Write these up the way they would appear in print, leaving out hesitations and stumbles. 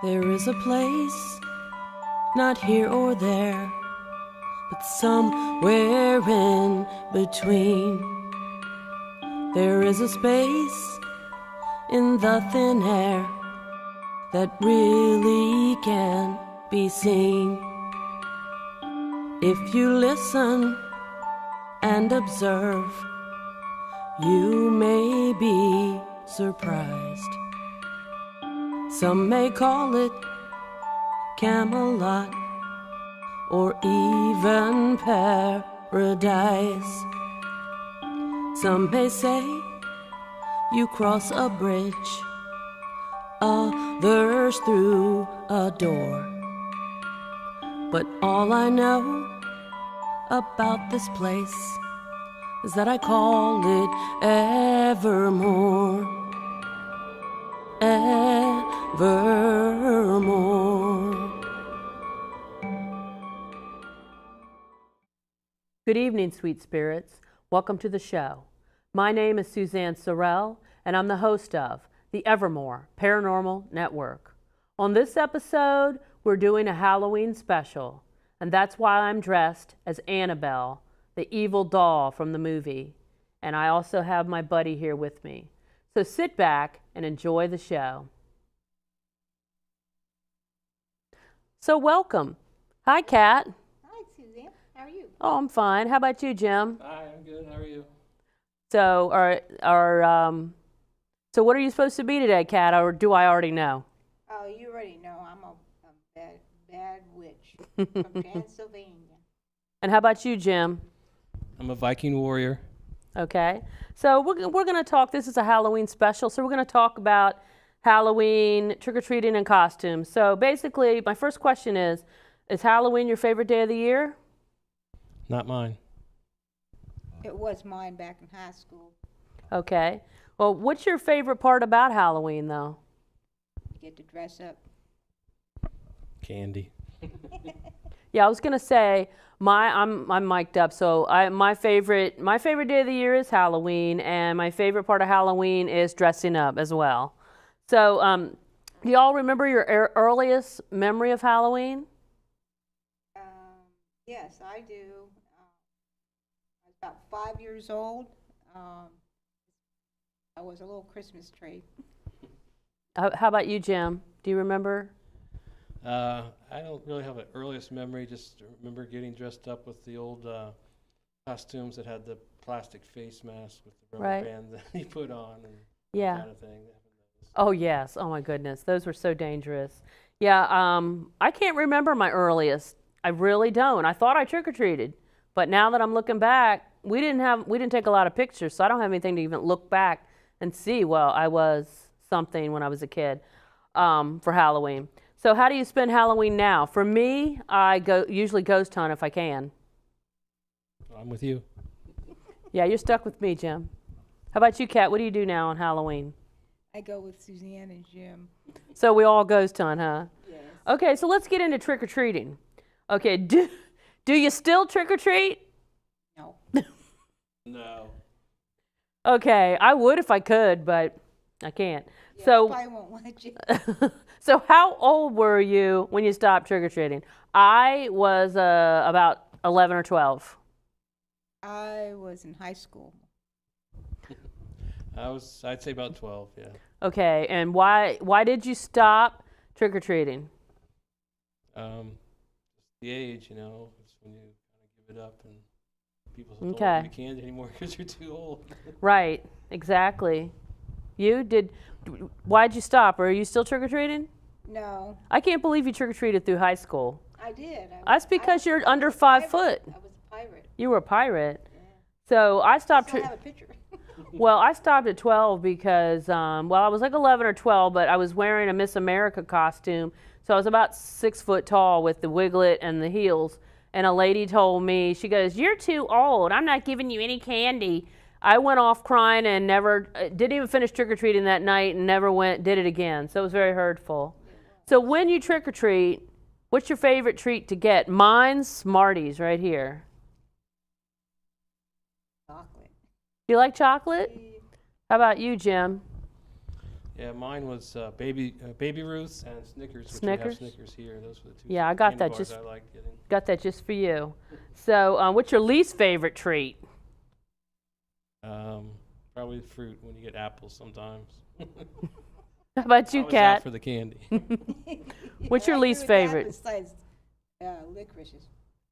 There is a place, not here or there, but somewhere in between. There is a space in the thin air that really can't be seen. If you listen and observe, you may be surprised. Some may call it Camelot or even paradise. Some may say you cross a bridge, others through a door. But all I know about this place is that I call it Evermore. Evermore. Good evening, sweet spirits. Welcome to the show. My name is Suzanne Sorrell, and I'm the host of the Evermore Paranormal Network. On this episode, we're doing a Halloween special, and that's why I'm dressed as Annabelle, the evil doll from the movie. And I also have my buddy here with me. So sit back and enjoy the show. So welcome. Hi, Kat. Hi, Suzanne. How are you? Oh, I'm fine. How about you, Jim? Hi, I'm good. How are you? So, so what are you supposed to be today, Kat, or do I already know? Oh, you already know I'm a bad witch from Pennsylvania. And how about you, Jim? I'm a Viking warrior. Okay. So we're going to talk, this is a Halloween special, so we're going to talk about Halloween, trick-or-treating, and costumes. So basically, my first question is Halloween your favorite day of the year? Not mine. It was mine back in high school. Okay. Well, what's your favorite part about Halloween, though? You get to dress up. Candy. Yeah, I was gonna say I'm mic'd up. So my favorite day of the year is Halloween, and my favorite part of Halloween is dressing up as well. So, do y'all remember your earliest memory of Halloween? Yes, I do. I was about 5 years old. I was a little Christmas tree. How about you, Jim? Do you remember? I don't really have an earliest memory. Just remember getting dressed up with the old costumes that had the plastic face mask with the rubber band that you put on and that kind of thing. Oh, yes. Oh, my goodness. Those were so dangerous. Yeah, I can't remember my earliest. I really don't. I thought I trick-or-treated, but now that I'm looking back, we didn't take a lot of pictures, so I don't have anything to even look back and see, well, I was something when I was a kid for Halloween. So how do you spend Halloween now? For me, I usually ghost hunt if I can. I'm with you. Yeah, you're stuck with me, Jim. How about you, Kat? What do you do now on Halloween? I go with Suzanne and Jim. So we all ghost hunt, huh? Yes. Okay, so let's get into trick-or-treating. Okay, do you still trick-or-treat? No. No. Okay, I would if I could, but I can't. Yeah, So I won't let you. So how old were you when you stopped trick-or-treating? I was about 11 or 12. I was in high school. I'd say about 12, yeah. Okay, and why did you stop trick-or-treating? The age, it's when you kind of give it up and people don't Okay. want candy anymore because you're too old. Right, exactly. Why'd you stop? Are you still trick-or-treating? No, I can't believe you trick-or-treated through high school. I did. That's because you're under 5 foot. I was a pirate. You were a pirate. Yeah. So I stopped. I still have a picture. Well, I stopped at 12 because, I was like 11 or 12, but I was wearing a Miss America costume. So I was about 6 foot tall with the wiglet and the heels. And a lady told me, she goes, "You're too old. I'm not giving you any candy." I went off crying and never, didn't even finish trick-or-treating that night and never did it again. So it was very hurtful. So when you trick-or-treat, what's your favorite treat to get? Mine's Smarties right here. Chocolate. Do you like chocolate? How about you, Jim? Yeah, mine was Baby Ruth's and Snickers. Which Snickers? we have Snickers here. Those were the two Yeah, I got candy that bars just I liked getting. got that just for you. So, what's your least favorite treat? Probably fruit when you get apples sometimes. How about you, Always out Kat? for the candy. What's your I least agree with that favorite? Besides licorices.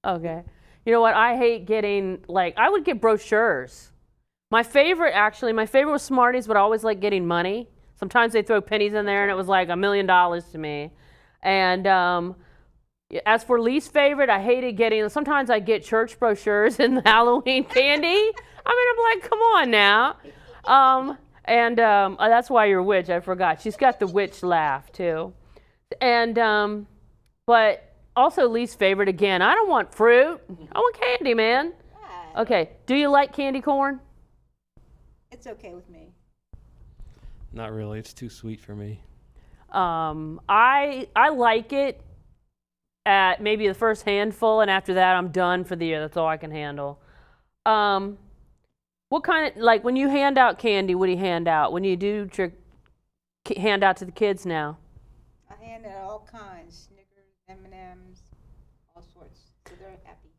Okay. You know what? I hate getting, like, I would get brochures. My favorite was Smarties, but I always like getting money. Sometimes they throw pennies in there, and it was like $1 million to me. And as for least favorite, I hated getting, sometimes I get church brochures and Halloween candy. I mean, I'm like, come on now. That's why you're a witch. I forgot. She's got the witch laugh, too. And, but also least favorite, again, I don't want fruit. I want candy, man. Okay. Do you like candy corn? It's okay with me. Not really. It's too sweet for me. I like it at maybe the first handful, and after that, I'm done for the year. That's all I can handle. What kind of, like, when you hand out candy, what do you hand out? When you do hand out to the kids now? I hand out all kinds, Snickers, M&Ms, all sorts, so they're happy.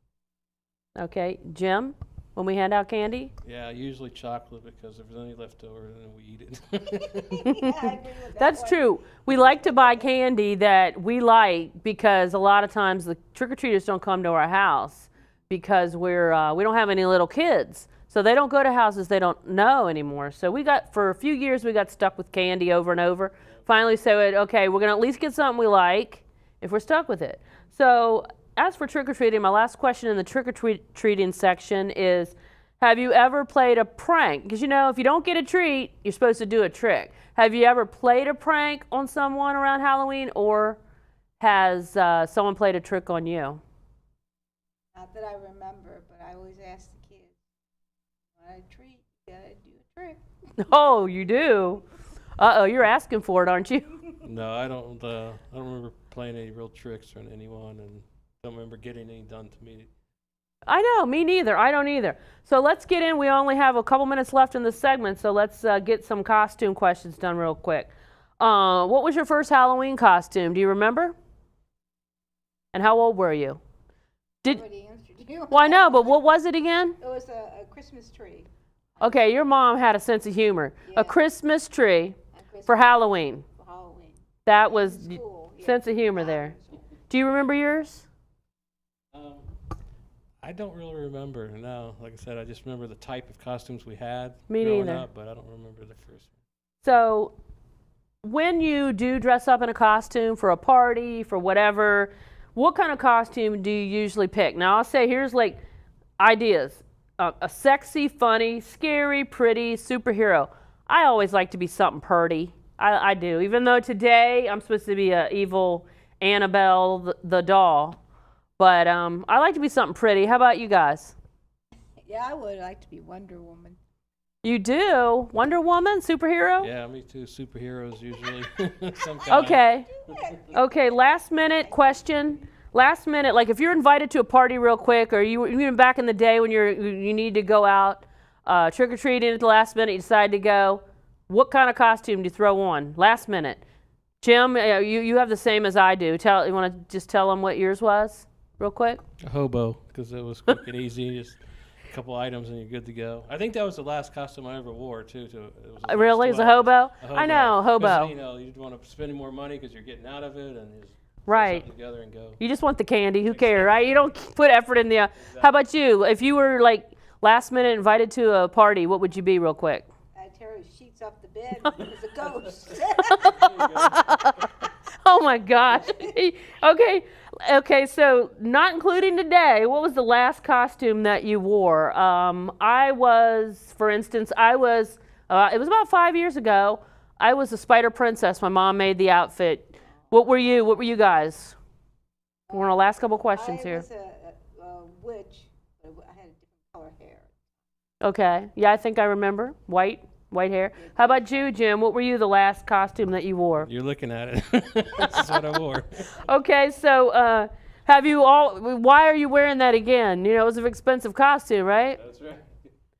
Okay, Jim, when we hand out candy? Yeah, usually chocolate because if there's any left over, then we eat it. Yeah, I agree with that That's one. true. We like to buy candy that we like because a lot of times the trick-or-treaters don't come to our house because we don't have any little kids. So they don't go to houses they don't know anymore. So for a few years, we got stuck with candy over and over. Finally said, okay, we're going to at least get something we like if we're stuck with it. So as for trick-or-treating, my last question in the trick-or-treating section is, have you ever played a prank? Because, you know, if you don't get a treat, you're supposed to do a trick. Have you ever played a prank on someone around Halloween, or has someone played a trick on you? Not that I remember, but I always ask the kids, want a treat, you gotta do a trick. Oh, you do? Uh-oh, you're asking for it, aren't you? No, I don't remember playing any real tricks on anyone, and don't remember getting any done to me. I know, me neither. I don't either. So let's get in. We only have a couple minutes left in this segment, so let's get some costume questions done real quick. What was your first Halloween costume? Do you remember? And how old were you? I already answered you. Well, I know, but what was it again? It was a Christmas tree. Okay, your mom had a sense of humor. Yeah. A Christmas tree A Christmas for Halloween. for Halloween. That was In school, yeah. sense of humor there. Do you remember yours? I don't really remember. No, like I said, I just remember the type of costumes we had Me growing neither. up, but I don't remember the first one. So when you do dress up in a costume for a party, for whatever, what kind of costume do you usually pick? Now, I'll say here's like ideas. A sexy, funny, scary, pretty superhero. I always like to be something purty. I do. Even though today I'm supposed to be a evil Annabelle the doll. But I like to be something pretty. How about you guys? Yeah, I would like to be Wonder Woman. You do? Wonder Woman? Superhero? Yeah, me too. Superheroes usually. Some kind. Okay. Okay, last minute question. Last minute, like if you're invited to a party real quick, or you back in the day when you need to go out trick-or-treating at the last minute, you decide to go, what kind of costume do you throw on? Last minute. Jim, you have the same as I do. You want to just tell them what yours was real quick? A hobo, because it was quick and easy. Just a couple items and you're good to go. I think that was the last costume I ever wore, too. Really? As a hobo? I know, hobo. 'Cause, you know, you want to spend more money because you're getting out of it and just put Right. something together and go. You just want the candy. Who cares, right? You don't put effort in the... How about you? If you were, like, last minute invited to a party, what would you be real quick? I tear his sheets off the bed as a ghost. Oh, my gosh. Okay, so not including today, what was the last costume that you wore? It was about 5 years ago. I was a Spider Princess. My mom made the outfit. What were you? What were you guys? We're on our last couple questions here. I was a witch, but I had a different color hair. Okay. Yeah, I think I remember. White hair. How about you, Jim? What were you the last costume that you wore? You're looking at it. This is what I wore. Okay, so why are you wearing that again? You know, it was an expensive costume, right? That's right.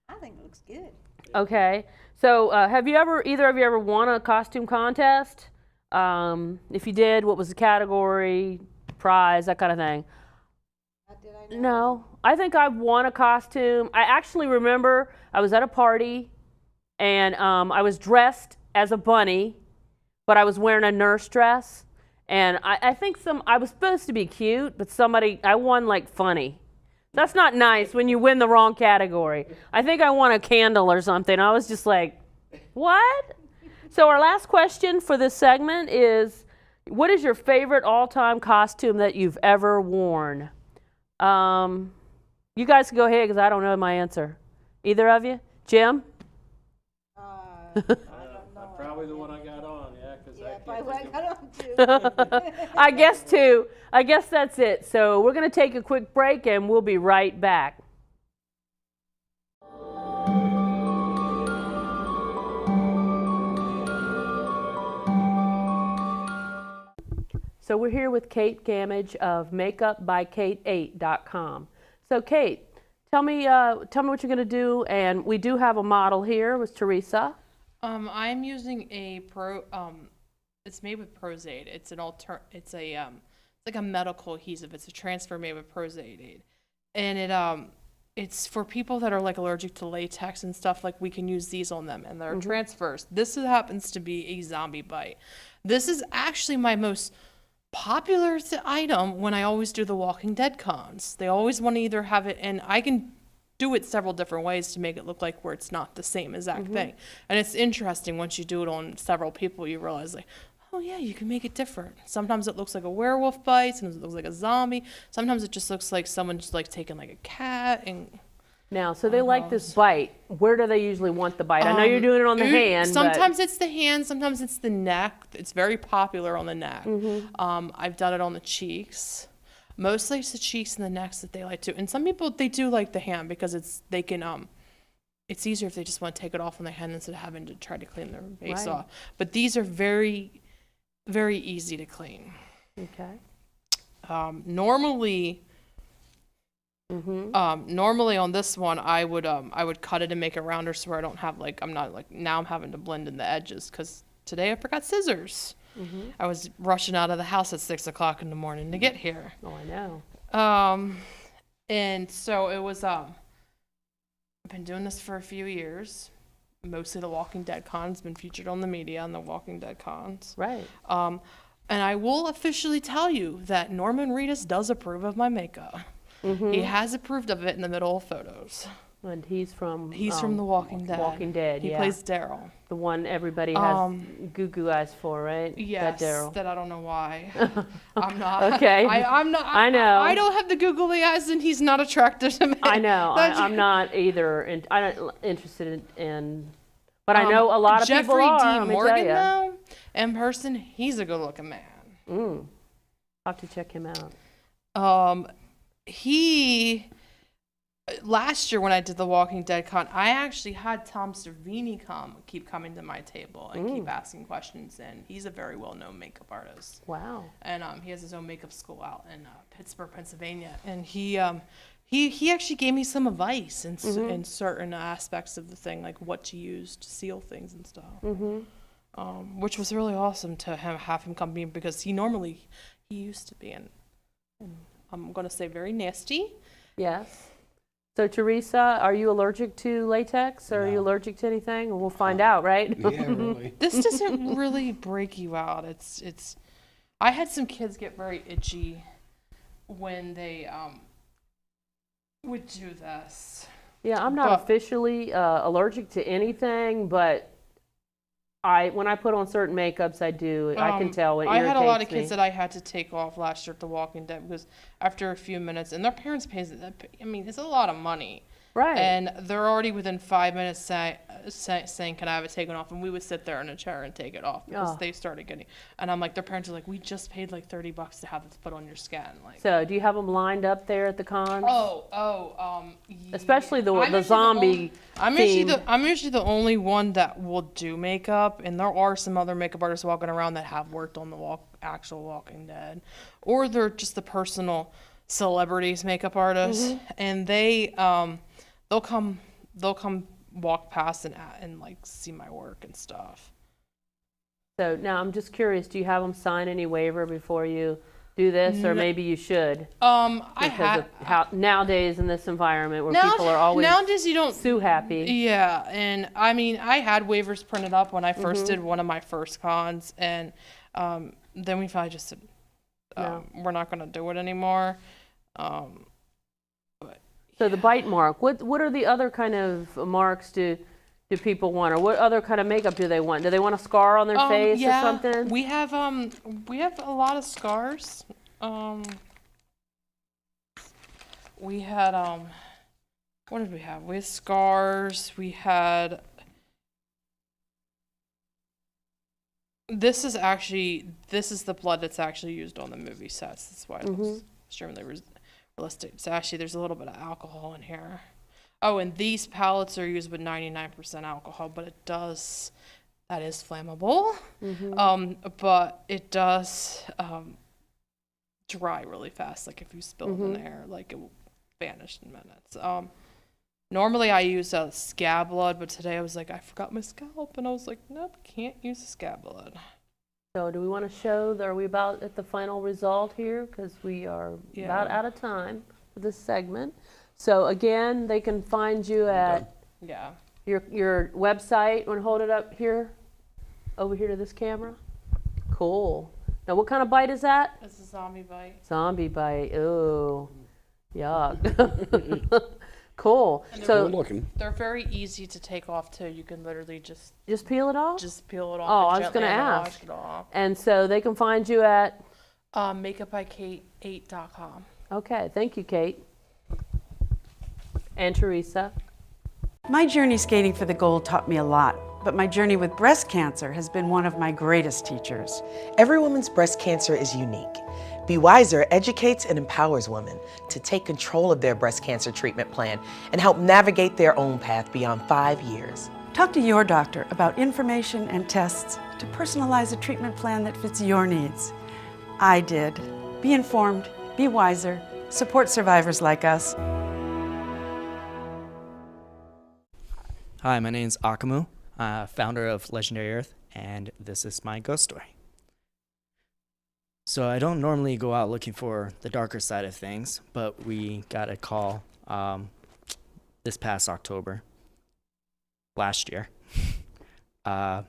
I think it looks good. Okay. So have either of you ever won a costume contest? If you did, what was the category, prize, that kind of thing? Did I know? No. I think I've won a costume. I actually remember I was at a party and I was dressed as a bunny, but I was wearing a nurse dress. And I think I was supposed to be cute, but I won like funny. That's not nice when you win the wrong category. I think I won a candle or something. I was just like, what? So our last question for this segment is, what is your favorite all-time costume that you've ever worn? You guys can go ahead because I don't know my answer. Either of you? Jim? I don't know. Probably the one I got on, yeah. Yeah, probably I got on too. I guess too. I guess that's it. So we're going to take a quick break and we'll be right back. So we're here with Kate Gamage of makeupbykate8.com. So Kate, tell me what you're going to do, and we do have a model here with Teresa. I'm using it's made with Prozaid. It's it's like a medical adhesive. It's a transfer made with Prozaid, and it's for people that are like allergic to latex and stuff. Like we can use these on them, and they're transfers. This happens to be a zombie bite. This is actually my most popular item when I always do the Walking Dead cons. They always want to either have it, and I can do it several different ways to make it look like where it's not the same exact thing. And it's interesting once you do it on several people, you realize like, oh yeah, you can make it different. Sometimes it looks like a werewolf bite, sometimes it looks like a zombie, sometimes it just looks like someone just like taking like a cat. And now, so they like this bite. Where do they usually want the bite? I know you're doing it on the hand. Sometimes it's the hand, sometimes it's the neck. It's very popular on the neck. I've done it on the cheeks. Mostly it's the cheeks and the necks that they like to. And some people, they do like the hand because it's easier if they just want to take it off on the hand instead of having to try to clean their face off. But these are very, very easy to clean. Okay. Normally on this one, I would cut it and make it rounder so I don't have now I'm having to blend in the edges because today I forgot scissors. I was rushing out of the house at 6 o'clock in the morning to get here. Oh, I know. And so it was, I've been doing this for a few years. Mostly the Walking Dead cons, been featured on the media on the Walking Dead cons. Right. And I will officially tell you that Norman Reedus does approve of my makeup. He has approved of it in the middle of photos. And he's from The Walking Dead. Walking Dead, He plays Daryl. The one everybody has goo eyes for, right? Yes, that I don't know why. I'm not. Okay. I'm not. I know. I don't have the googly eyes, and he's not attractive to me. I know. I'm not either. And I'm not interested in. But I know a lot of people are. Jeffrey D. Morgan, though, in person, he's a good-looking man. I'll have to check him out. Last year when I did the Walking Dead con, I actually had Tom Savini keep coming to my table and keep asking questions, and he's a very well-known makeup artist. Wow. And he has his own makeup school out in Pittsburgh, Pennsylvania, and he actually gave me some advice in certain aspects of the thing, like what to use to seal things and stuff. Which was really awesome to have him come in because he used to be and I'm going to say very nasty. Yes. So Teresa, are you allergic to latex? Or are you allergic to anything? We'll find out, right? Yeah, really. This doesn't really break you out. It's. I had some kids get very itchy when they would do this. Yeah, I'm not officially allergic to anything, but when I put on certain makeups, I do. I can tell it irritates me. I had a lot of kids that I had to take off last year at The Walking Dead because after a few minutes, and their parents pays it. I mean, it's a lot of money. Right. And they're already within 5 minutes saying, can I have it taken off? And we would sit there in a chair and take it off because they started getting, and I'm like, their parents are like, we just paid like $30 to have this put on your skin. Like, so do you have them lined up there at the cons? Especially yeah. the zombie I'm usually the only one that will do makeup, and there are some other makeup artists walking around that have worked on the actual Walking Dead, or they're just the personal celebrities makeup artists, and they'll come walk past and like see my work and stuff. So now I'm just curious, do you have them sign any waiver before you do this, or maybe you should? I Because had of how nowadays in this environment where people are always nowadays you don't so happy. Yeah, and I mean I had waivers printed up when I first did one of my first cons, and then we finally just said we're not going to do it anymore. So the bite mark, what are the other kind of marks do people want, or what other kind of makeup do they want? Do they want a scar on their face or something? We have a lot of scars. We had what did we have? We had scars. We had this is the blood that's actually used on the movie sets. That's why it looks extremely realistic. So actually there's a little bit of alcohol in here. Oh, and these pallets are used with 99% alcohol, but that is flammable. But it does dry really fast. Like if you spill it in the air, like it will vanish in minutes. Normally I use a scab blood, but today I was like, I forgot my scalp, and I was like, nope, can't use a scab blood. So do we want to show, are we about at the final result here? Because we are about out of time for this segment. So again, they can find you at your website. Want to hold it up here, over here to this camera? Cool. Now, what kind of bite is that? It's a zombie bite. Zombie bite. Ooh, yuck. Cool. So they're very easy to take off too. You can literally just peel it off. Just peel it off. Oh, I was going to ask. Wash it off. And so they can find you at makeupbykate8.com. Okay, thank you, Kate. And Teresa. My journey skating for the gold taught me a lot, but my journey with breast cancer has been one of my greatest teachers. Every woman's breast cancer is unique. Be Wiser educates and empowers women to take control of their breast cancer treatment plan and help navigate their own path beyond 5 years. Talk to your doctor about information and tests to personalize a treatment plan that fits your needs. I did. Be informed, be wiser, support survivors like us. Hi, my name is Akamu, founder of Legendary Earth, and this is my ghost story. So I don't normally go out looking for the darker side of things, but we got a call this past October, last year, of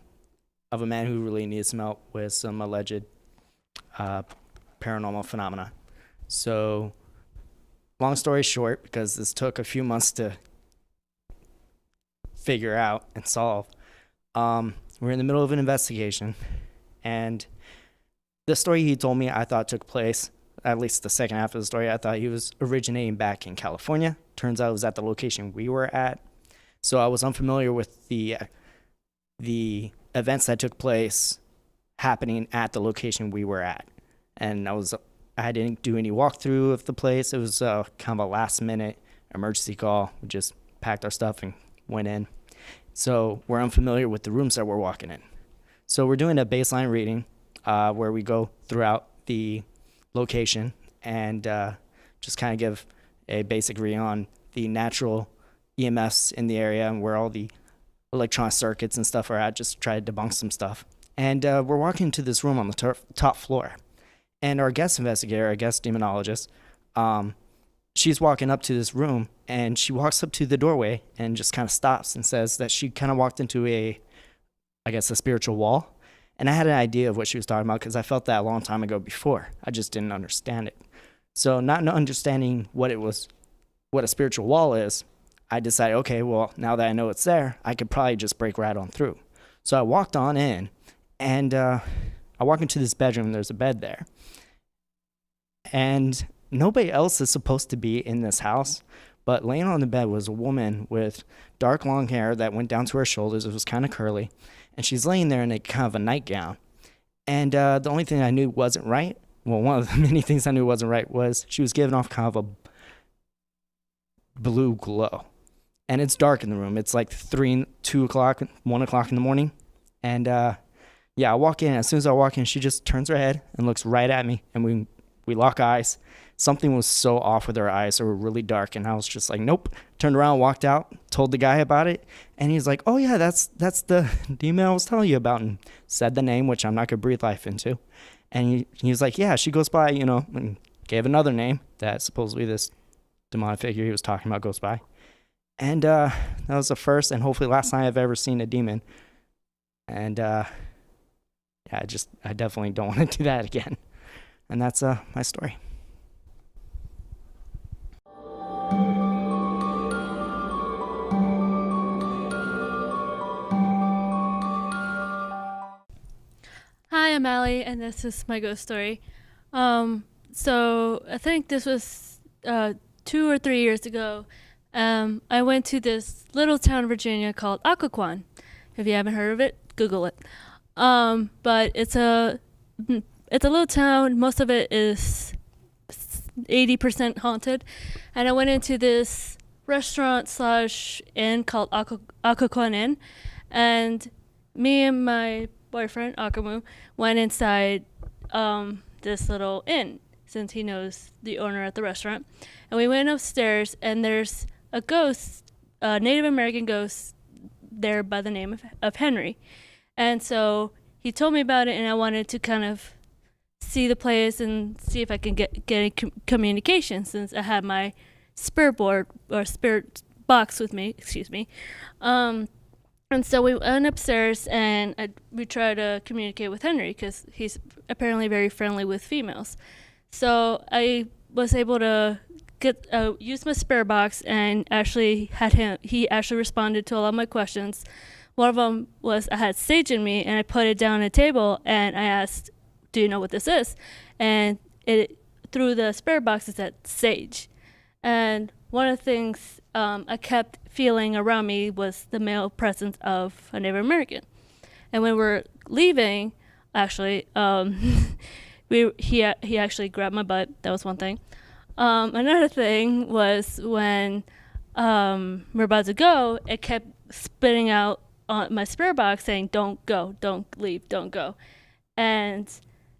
a man who really needed some help with some alleged paranormal phenomena. So long story short, because this took a few months to figure out and solve, we're in the middle of an investigation, and the story he told me I thought took place, at least the second half of the story, I thought he was originating back in California. Turns out it was at the location we were at. So I was unfamiliar with the events that took place happening at the location we were at. And I didn't do any walkthrough of the place. It was kind of a last minute emergency call. We just packed our stuff and went in. So we're unfamiliar with the rooms that we're walking in. So we're doing a baseline reading where we go throughout the location and just kind of give a basic read on the natural EMFs in the area and where all the electronic circuits and stuff are at, just try to debunk some stuff. And we're walking into this room on the top floor. And our guest investigator, our guest demonologist, she's walking up to this room, and she walks up to the doorway and just kind of stops and says that she kind of walked into a spiritual wall. And I had an idea of what she was talking about because I felt that a long time ago before. I just didn't understand it. So not understanding what a spiritual wall is, I decided, okay, well, now that I know it's there, I could probably just break right on through. So I walked on in, and I walk into this bedroom, and there's a bed there. And nobody else is supposed to be in this house, but laying on the bed was a woman with dark long hair that went down to her shoulders. It was kind of curly. And she's laying there in a kind of a nightgown. And the only thing I knew wasn't right, well, one of the many things I knew wasn't right was she was giving off kind of a blue glow. And it's dark in the room. It's like 2 o'clock, 1 o'clock in the morning. And I walk in. As soon as I walk in, she just turns her head and looks right at me. And we we lock eyes. Something was so off with her eyes. They were really dark. And I was just like, nope. Turned around, walked out, told the guy about it. And he's like, oh, yeah, that's the demon I was telling you about. And said the name, which I'm not going to breathe life into. And he was like, yeah, she goes by, and gave another name that supposedly this demonic figure he was talking about goes by. And that was the first and hopefully last time I've ever seen a demon. And yeah, I definitely don't want to do that again. And that's my story. Hi, I'm Allie, and this is my ghost story. So I think this was 2 or 3 years ago. I went to this little town in Virginia called Occoquan. If you haven't heard of it, Google it. But it's a little town. Most of it is 80% haunted. And I went into this restaurant/inn called Occoquan Inn, and me and my boyfriend Akamu went inside this little inn since he knows the owner at the restaurant, and we went upstairs, and there's a ghost, a Native American ghost there by the name of Henry. And so he told me about it, and I wanted to kind of see the place and see if I can get any communication, since I had my spirit board or spirit box with me, and so we went upstairs, and we tried to communicate with Henry because he's apparently very friendly with females. So I was able to use my spirit box and actually he actually responded to a lot of my questions. One of them was I had sage in me, and I put it down on a table, and I asked, do you know what this is? And through the spirit box it said sage. And one of the things I kept feeling around me was the male presence of a Native American. And when we're leaving, actually, he actually grabbed my butt. That was one thing. Another thing was when we're about to go, it kept spitting out on my spirit box saying, don't go, don't leave, don't go. And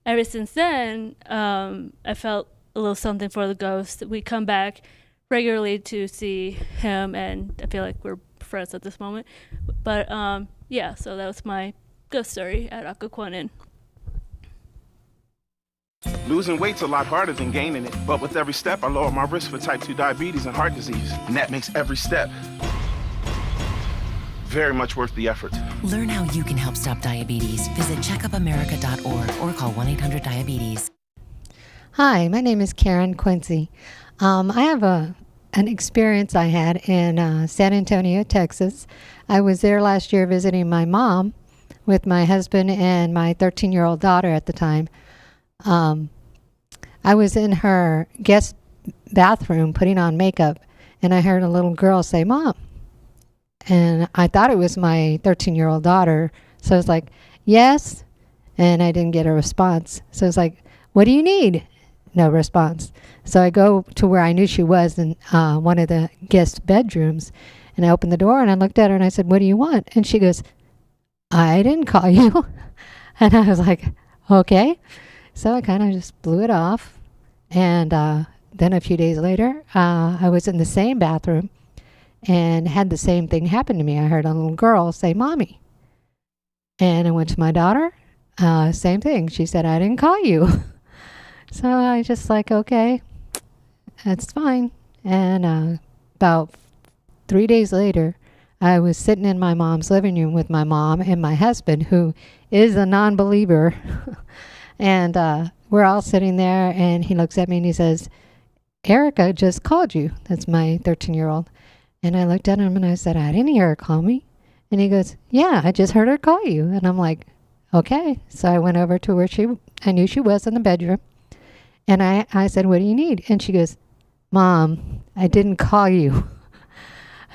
ever since then, I felt a little something for the ghost. We come back regularly to see him, and I feel like we're friends at this moment. But yeah, so that was my ghost story at Occoquan Inn. Losing weight's a lot harder than gaining it, but with every step I lower my risk for type 2 diabetes and heart disease, and that makes every step very much worth the effort. Learn how you can help stop diabetes. Visit checkupamerica.org or call 1-800-DIABETES. Hi, my name is Karen Quincy. I have an experience I had in San Antonio, Texas. I was there last year visiting my mom with my husband and my 13-year-old daughter at the time. I was in her guest bathroom putting on makeup, and I heard a little girl say, "Mom." And I thought it was my 13-year-old daughter. So I was like, "Yes." And I didn't get a response. So I was like, "What do you need?" No response. So I go to where I knew she was in one of the guest bedrooms, and I opened the door and I looked at her and I said, "What do you want?" And she goes, "I didn't call you." And I was like, "Okay." So I kind of just blew it off. And then a few days later, I was in the same bathroom and had the same thing happen to me. I heard a little girl say, "Mommy." And I went to my daughter, same thing. She said, "I didn't call you." So I just like, okay, that's fine. And about 3 days later, I was sitting in my mom's living room with my mom and my husband, who is a non-believer. And we're all sitting there, and he looks at me and he says, "Erica just called you." That's my 13-year-old. And I looked at him and I said, "I didn't hear her call me." And he goes, "Yeah, I just heard her call you." And I'm like, okay. So I went over to where I knew she was in the bedroom. And I said, "What do you need?" And she goes, "Mom, I didn't call you."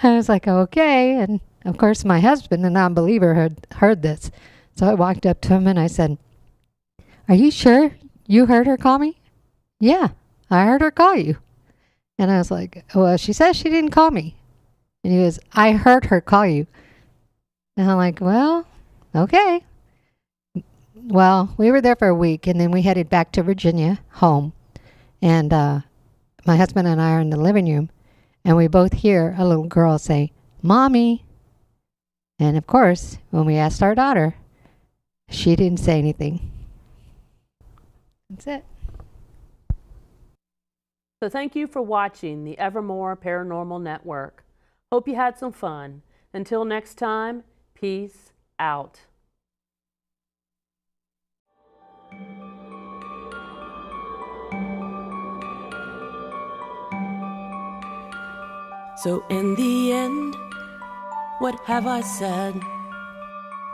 I was like, okay. And of course, my husband, a non-believer, heard this. So I walked up to him and I said, "Are you sure you heard her call me?" "Yeah, I heard her call you." And I was like, "Well, she says she didn't call me." And he goes, "I heard her call you." And I'm like, well, okay. Well, we were there for a week, and then we headed back to Virginia, home. And my husband and I are in the living room, and we both hear a little girl say, "Mommy." And of course, when we asked our daughter, she didn't say anything. That's it. So thank you for watching the Evermore Paranormal Network. Hope you had some fun. Until next time, peace out. So in the end, what have I said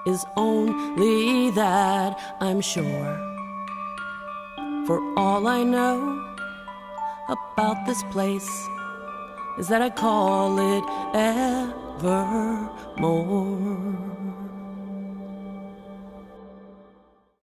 is only that I'm sure. For all I know about this place is that I call it Evermore.